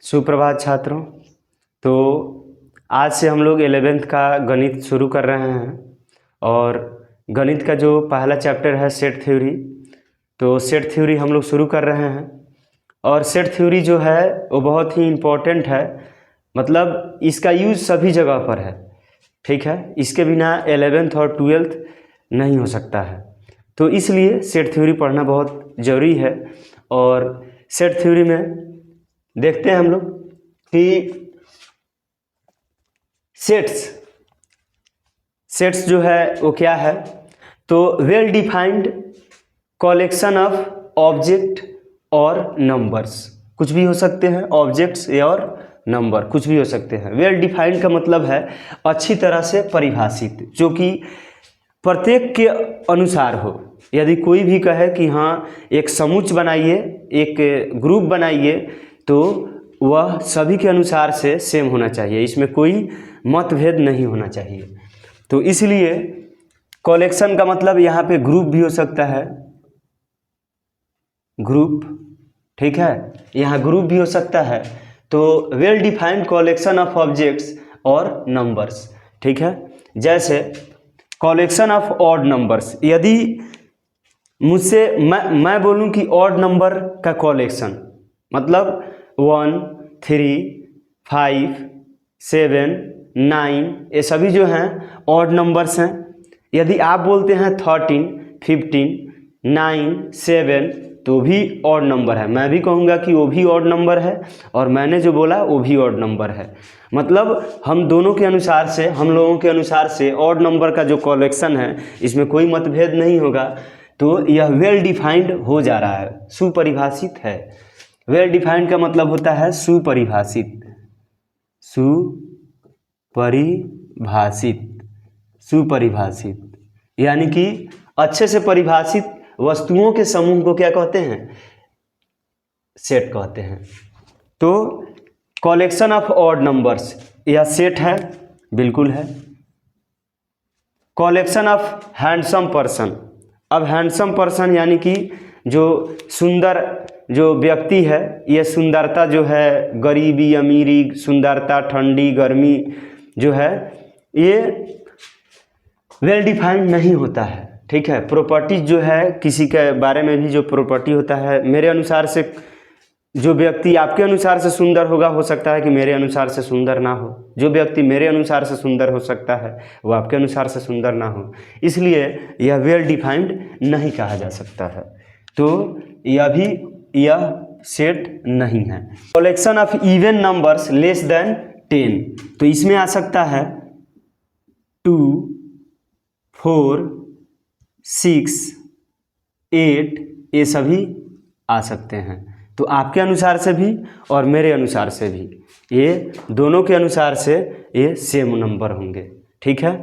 सुप्रभात छात्रों। तो आज से हम लोग 11th का गणित शुरू कर रहे हैं और गणित का जो पहला चैप्टर है सेट थ्योरी, तो सेट थ्योरी हम लोग शुरू कर रहे हैं। और सेट थ्योरी जो है वो बहुत ही इम्पोर्टेंट है, मतलब इसका यूज़ सभी जगह पर है, ठीक है। इसके बिना 11th और 12th नहीं हो सकता है, तो इसलिए सेट थ्योरी पढ़ना बहुत ज़रूरी है। और सेट थ्योरी में देखते हैं हम लोग कि सेट्स जो है वो क्या है। तो well defined collection of object और नंबर्स, कुछ भी हो सकते हैं, ऑब्जेक्ट्स और नंबर कुछ भी हो सकते हैं। वेल डिफाइंड का मतलब है अच्छी तरह से परिभाषित, जो कि प्रत्येक के अनुसार हो। यदि कोई भी कहे कि हाँ एक समुच्चय बनाइए, एक ग्रुप बनाइए, तो वह सभी के अनुसार से सेम होना चाहिए, इसमें कोई मतभेद नहीं होना चाहिए। तो इसलिए कलेक्शन का मतलब यहाँ पे ग्रुप भी हो सकता है, ग्रुप, ठीक है, यहाँ ग्रुप भी हो सकता है। तो well defined collection of objects और नंबर्स, ठीक है। जैसे कलेक्शन ऑफ ऑड नंबर्स, यदि मुझसे मैं बोलूं कि ऑड नंबर का कलेक्शन, मतलब 1, 3, 5, 7, 9, ये सभी जो हैं ऑड नंबर्स हैं। यदि आप बोलते हैं 13, 15, 9, 7, तो भी ऑड नंबर है। मैं भी कहूँगा कि वो भी ऑड नंबर है, और मैंने जो बोला वो भी ऑड नंबर है। मतलब हम दोनों के अनुसार से, हम लोगों के अनुसार से ऑड नंबर का जो कलेक्शन है, इसमें कोई मतभेद नहीं होगा। तो यह वेल डिफाइंड हो जा रहा है, सुपरिभाषित है। वेल डिफाइंड का मतलब होता है सुपरिभाषित, सुपरिभाषित, यानी कि अच्छे से परिभाषित वस्तुओं के समूह को क्या कहते हैं? सेट कहते हैं। तो कलेक्शन ऑफ ऑड नंबर्स, यह सेट है, बिल्कुल है। कलेक्शन ऑफ हैंडसम पर्सन, अब हैंडसम पर्सन यानी कि जो सुंदर जो व्यक्ति है, यह सुंदरता जो है, गरीबी अमीरी, सुंदरता, ठंडी गर्मी जो है, ये वेल डिफाइंड नहीं होता है, ठीक है। प्रॉपर्टीज जो है, किसी के बारे में भी जो प्रॉपर्टी होता है, मेरे अनुसार से जो व्यक्ति आपके अनुसार से सुंदर होगा, हो सकता है कि मेरे अनुसार से सुंदर ना हो। जो व्यक्ति मेरे अनुसार से सुंदर हो सकता है, वो आपके अनुसार से सुंदर ना हो, इसलिए यह वेल डिफाइंड नहीं कहा जा सकता है। तो यह सेट नहीं है। Collection of even numbers less than 10, तो इसमें आ सकता है 2, 4, 6, 8, ये सभी आ सकते हैं। तो आपके अनुसार से भी और मेरे अनुसार से भी, ये दोनों के अनुसार से ये सेम नंबर होंगे, ठीक है।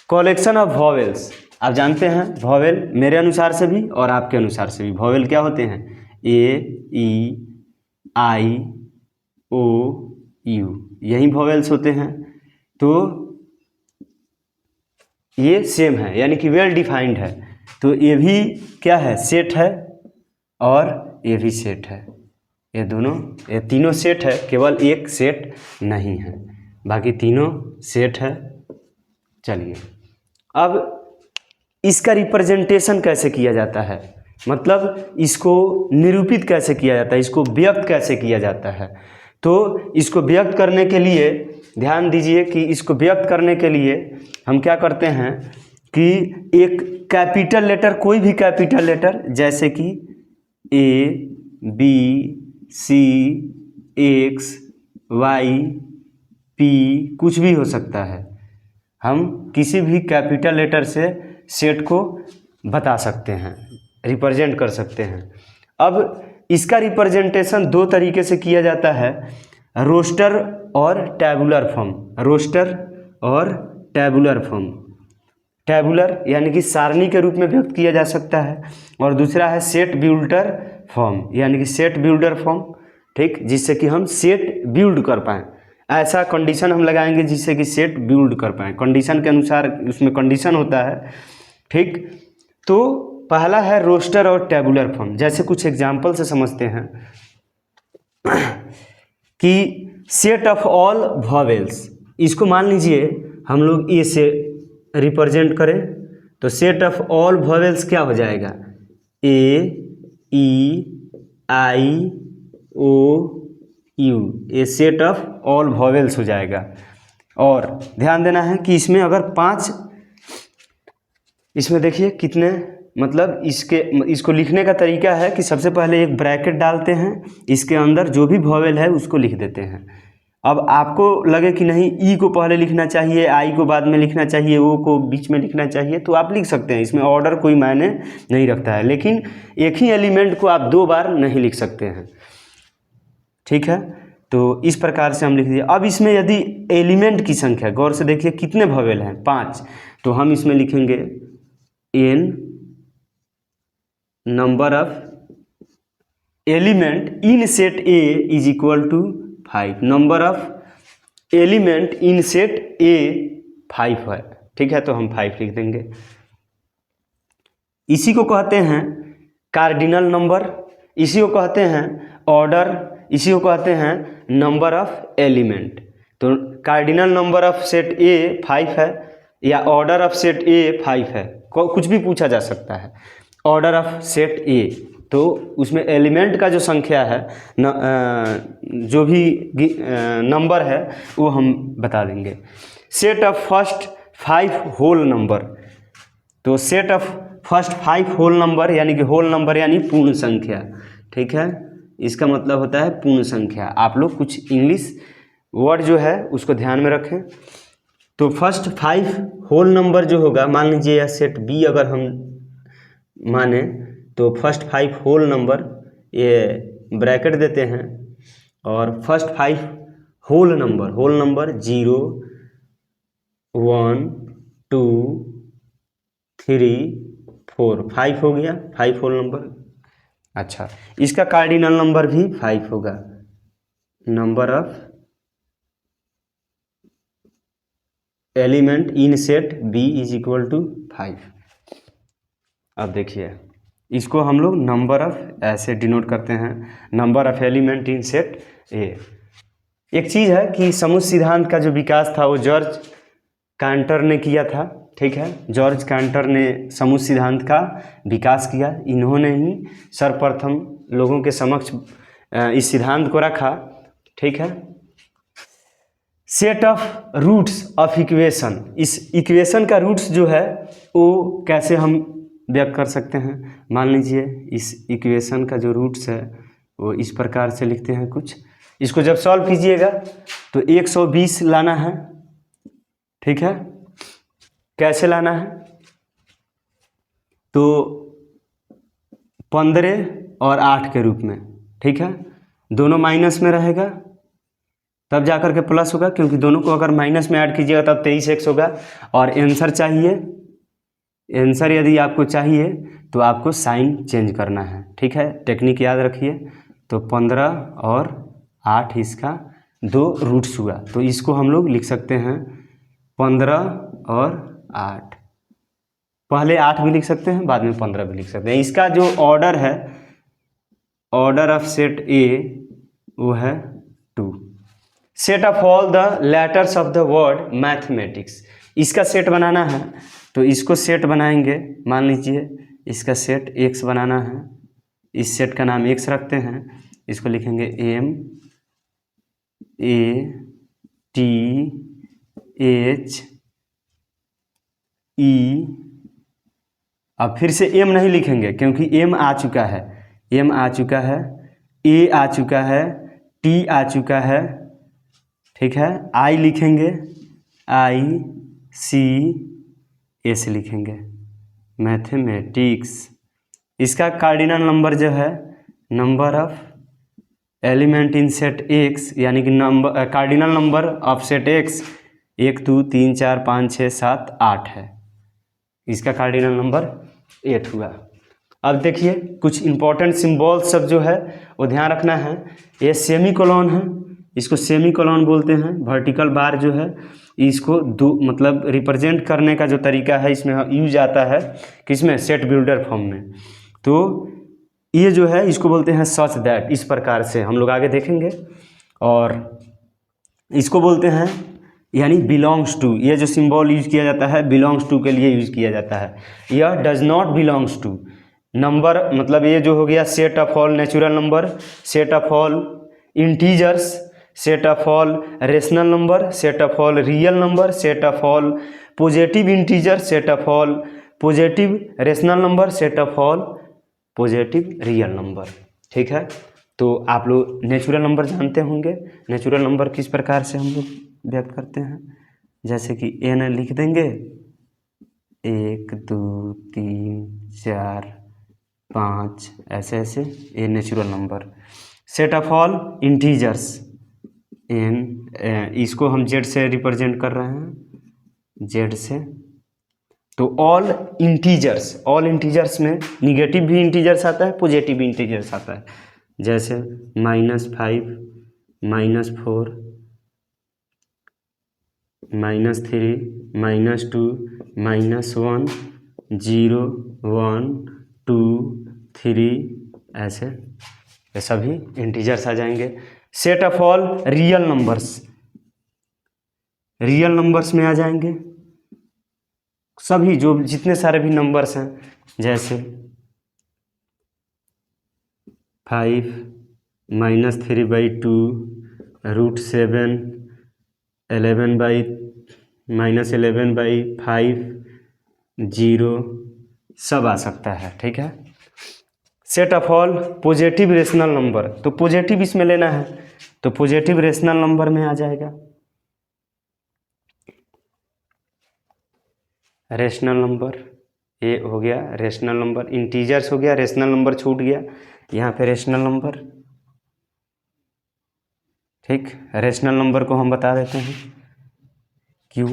कलेक्शन ऑफ वॉवेल्स, आप जानते हैं वॉवेल मेरे अनुसार से भी और आपके अनुसार से भी वॉवेल क्या होते हैं? ए, ई, आई, ओ, यू, यही वॉवेल्स होते हैं। तो ये सेम है, यानी कि वेल डिफाइंड है। तो ये भी क्या है? सेट है, और ये भी सेट है। ये दोनों, ये तीनों सेट है, केवल एक सेट नहीं है, बाकी तीनों सेट है। चलिए, अब इसका रिप्रेजेंटेशन कैसे किया जाता है, मतलब इसको निरूपित कैसे किया जाता है, इसको व्यक्त कैसे किया जाता है। तो इसको व्यक्त करने के लिए ध्यान दीजिए कि इसको व्यक्त करने के लिए हम क्या करते हैं कि एक कैपिटल लेटर, कोई भी कैपिटल लेटर, जैसे कि ए, बी, सी, एक्स, वाई, पी, कुछ भी हो सकता है। हम किसी भी कैपिटल लेटर से सेट को बता सकते हैं, रिप्रेजेंट कर सकते हैं। अब इसका रिप्रेजेंटेशन दो तरीके से किया जाता है, रोस्टर और टैबुलर फॉर्म। रोस्टर और टैबुलर फॉर्म, टैबुलर यानी कि सारणी के रूप में व्यक्त किया जा सकता है, और दूसरा है सेट बिल्डर फॉर्म, यानी कि सेट बिल्डर फॉर्म, ठीक, जिससे कि हम सेट बिल्ड कर पाएँ। ऐसा कंडीशन हम लगाएंगे जिससे कि सेट बिल्ड कर पाएँ, कंडीशन के अनुसार उसमें कंडीशन होता है, ठीक। तो पहला है रोस्टर और टैबुलर फॉर्म, जैसे कुछ एग्जाम्पल से समझते हैं। कि सेट ऑफ ऑल वॉवेल्स, इसको मान लीजिए हम लोग ए से रिप्रेजेंट करें तो सेट ऑफ ऑल वॉवेल्स क्या हो जाएगा, ए ई आई ओ यू, ये सेट ऑफ ऑल वॉवेल्स हो जाएगा। और ध्यान देना है कि इसमें अगर 5, इसमें देखिए कितने, मतलब इसको लिखने का तरीका है कि सबसे पहले एक ब्रैकेट डालते हैं, इसके अंदर जो भी वॉवेल है उसको लिख देते हैं। अब आपको लगे कि नहीं ई को पहले लिखना चाहिए, आई को बाद में लिखना चाहिए, ओ को बीच में लिखना चाहिए, तो आप लिख सकते हैं, इसमें ऑर्डर कोई मायने नहीं रखता है। लेकिन एक ही एलिमेंट को आप 2 बार नहीं लिख सकते हैं, ठीक है। तो इस प्रकार से हम लिख दिए। अब इसमें यदि एलिमेंट की संख्या, गौर से देखिए कितने वॉवेल हैं, 5, तो हम इसमें लिखेंगे n number of element in set A is equal to 5, number of element in set A 5 है, ठीक है, तो हम 5 लिख देंगे। इसी को कहते हैं कार्डिनल नंबर, इसी को कहते हैं ऑर्डर, इसी को कहते हैं नंबर ऑफ एलिमेंट। तो cardinal number of set A 5 है या ऑर्डर ऑफ सेट ए 5 है, कुछ भी पूछा जा सकता है। ऑर्डर ऑफ सेट ए, तो उसमें एलिमेंट का जो संख्या है जो भी नंबर है वो हम बता देंगे। Set of first 5 whole number, तो set of first 5 whole number यानी कि होल नंबर यानी पूर्ण संख्या, ठीक है, इसका मतलब होता है पूर्ण संख्या। आप लोग कुछ इंग्लिश वर्ड जो है उसको ध्यान में रखें। तो फर्स्ट 5 होल नंबर जो होगा, मान लीजिए या सेट बी अगर हम माने तो फर्स्ट 5 होल नंबर, ये ब्रैकेट देते हैं, और फर्स्ट 5 होल नंबर 0 1 2 3 4, 5 हो गया, 5 होल नंबर। अच्छा, इसका कार्डिनल नंबर भी 5 होगा, number of element in set B is equal to 5। अब देखिए इसको हम लोग नंबर ऑफ ऐसे डिनोट करते हैं, number of element in set ए। एक चीज़ है कि समुच्चय सिद्धांत का जो विकास था वो जॉर्ज कांटर ने किया था, ठीक है, जॉर्ज कांटर ने समुच्चय सिद्धांत का विकास किया। इन्होंने ही सर्वप्रथम लोगों के समक्ष इस सिद्धांत को रखा, ठीक है। Set of roots of equation, इस इक्वेशन का रूट्स जो है वो कैसे हम व्यक्त कर सकते हैं। मान लीजिए इस इक्वेशन का जो रूट्स है वो इस प्रकार से लिखते हैं कुछ। इसको जब सॉल्व कीजिएगा तो 120 लाना है, ठीक है। कैसे लाना है, तो 15 और 8 के रूप में, ठीक है, दोनों माइनस में रहेगा तब जाकर के प्लस होगा, क्योंकि दोनों को अगर माइनस में ऐड कीजिएगा तब 23x होगा। और आंसर चाहिए, आंसर यदि आपको चाहिए तो आपको साइन चेंज करना है, ठीक है, टेक्निक याद रखिए। तो 15 और 8 इसका 2 रूट्स हुआ, तो इसको हम लोग लिख सकते हैं 15 और 8, पहले 8 भी लिख सकते हैं, बाद में 15 भी लिख सकते हैं। इसका जो ऑर्डर है, ऑर्डर ऑफ सेट ए वो है 2। Set of all the letters of the word mathematics, इसका सेट बनाना है तो इसको सेट बनाएंगे। मान लीजिए इसका सेट x बनाना है, इस सेट का नाम x रखते हैं, इसको लिखेंगे M A T H E। अब फिर से M नहीं लिखेंगे क्योंकि M आ चुका है, M आ चुका है, A आ चुका है, T आ चुका है, ठीक है। I लिखेंगे, I C S लिखेंगे, मैथमेटिक्स। इसका कार्डिनल नंबर जो है number of element in set x, यानी कि number cardinal number of set x 1 2 3 4 5 6 7 8 है, इसका कार्डिनल नंबर 8 हुआ। अब देखिए कुछ इंपॉर्टेंट सिंबल्स सब जो है वो ध्यान रखना है। ये सेमी कोलन है, इसको सेमी कोलन बोलते हैं। वर्टिकल बार जो है इसको मतलब रिप्रेजेंट करने का जो तरीका है इसमें यूज आता है किसमें, सेट बिल्डर फॉर्म में। तो ये जो है इसको बोलते हैं सच दैट, इस प्रकार से हम लोग आगे देखेंगे। और इसको बोलते हैं यानी बिलोंग्स टू, ये जो सिंबल यूज किया जाता है बिलोंग्स टू के लिए यूज किया जाता है। यह does not belongs to number, मतलब ये जो हो गया set of all natural number, set of all integers, set of all rational number, set of all real number, set of all positive integer, set of all positive rational number, set of all positive real number. ठीक है, तो आप लोग natural number जानते होंगे। Natural number किस प्रकार से हम लोग व्यक्त करते हैं, जैसे कि n लिख देंगे 1 2 3 4 5 ऐसे ऐसे, ये natural number. Set of all integers n, इसको हम z से रिप्रेजेंट कर रहे हैं, z से। तो ऑल इंटीजर्स, ऑल इंटीजर्स में निगेटिव भी इंटीजर्स आता है, पॉजिटिव भी इंटीजर्स आता है, जैसे -5 -4 -3 -2 -1 0 1 2 3 ऐसे, ये सभी इंटीजर्स आ जाएंगे। Set of all real numbers, real numbers में आ जाएंगे सभी जो जितने सारे भी नंबर्स हैं, जैसे 5 -3/2 √7 -11/5 0 सब आ सकता है। ठीक है। Set of all positive rational number, तो पॉजिटिव इसमें लेना है, तो पॉजिटिव रेशनल नंबर में आ जाएगा रेशनल नंबर, ये हो गया रेशनल नंबर। इंटीजर्स हो गया, रेशनल नंबर छूट गया, यहाँ पे रेशनल नंबर। ठीक, रेशनल नंबर को हम बता देते हैं Q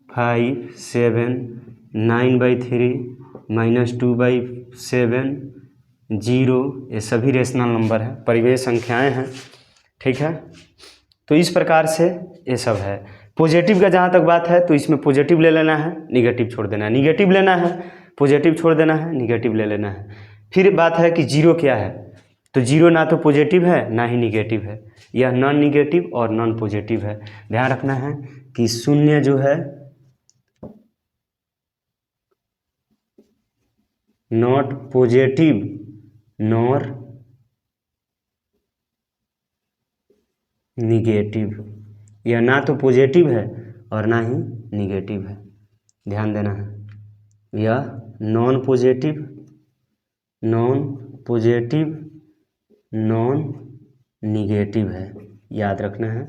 5 7 9/3 -2/7 0, ये सभी रेशनल नंबर है, परिवेश संख्याएं हैं। ठीक है, तो इस प्रकार से ये सब है। पॉजिटिव का जहाँ तक बात है तो इसमें पॉजिटिव ले लेना है, निगेटिव छोड़ देना है, निगेटिव लेना है, पॉजिटिव छोड़ देना है, निगेटिव ले लेना है। फिर बात है कि जीरो क्या है, तो जीरो ना तो पॉजिटिव है ना ही निगेटिव है, यह नॉन निगेटिव और नॉन पॉजिटिव है। ध्यान रखना है कि शून्य जो है नॉट पॉजिटिव नॉर निगेटिव, यह ना तो पॉजिटिव है और ना ही निगेटिव है, ध्यान देना है। यह नॉन पॉजिटिव नॉन निगेटिव है, याद रखना है।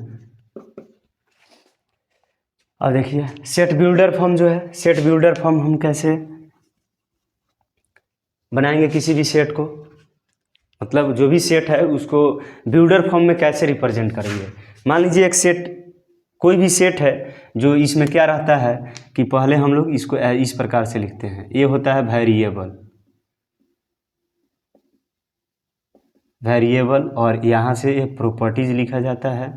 अब देखिए सेट बिल्डर फॉर्म जो है, सेट बिल्डर फॉर्म हम कैसे बनाएंगे किसी भी सेट को, मतलब जो भी सेट है उसको बिल्डर फॉर्म में कैसे रिप्रेजेंट करेंगे। मान लीजिए एक सेट, कोई भी सेट है, जो इसमें क्या रहता है कि पहले हम लोग इसको इस प्रकार से लिखते हैं, ये होता है वेरिएबल, और यहाँ से ये प्रॉपर्टीज लिखा जाता है,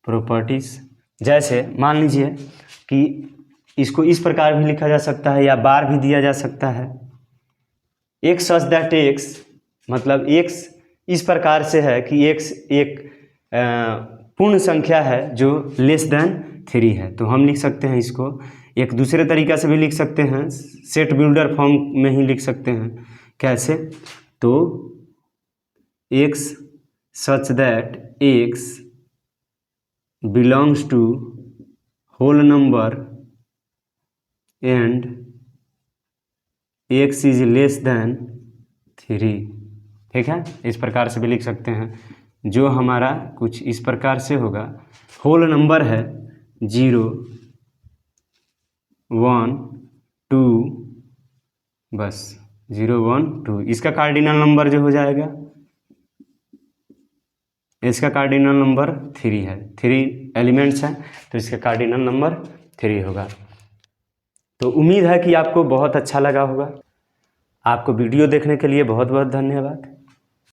प्रॉपर्टीज। जैसे मान लीजिए कि इसको इस प्रकार भी लिखा जा सकता है या बार भी दिया जा सकता है, x सच दैट x, मतलब x इस प्रकार से है कि x एक पूर्ण संख्या है जो लेस देन 3 है, तो हम लिख सकते हैं इसको एक दूसरे तरीका से भी लिख सकते हैं, सेट बिल्डर फॉर्म में ही लिख सकते हैं। कैसे, तो x such that x belongs to whole number and x is less than 3। ठीक है, इस प्रकार से भी लिख सकते हैं, जो हमारा कुछ इस प्रकार से होगा, होल नंबर है 0 1 2, बस 0 1 2, इसका कार्डिनल नंबर जो हो जाएगा, इसका कार्डिनल नंबर 3 है, 3 एलिमेंट्स हैं तो इसका कार्डिनल नंबर 3 होगा। तो उम्मीद है कि आपको बहुत अच्छा लगा होगा। आपको वीडियो देखने के लिए बहुत बहुत धन्यवाद।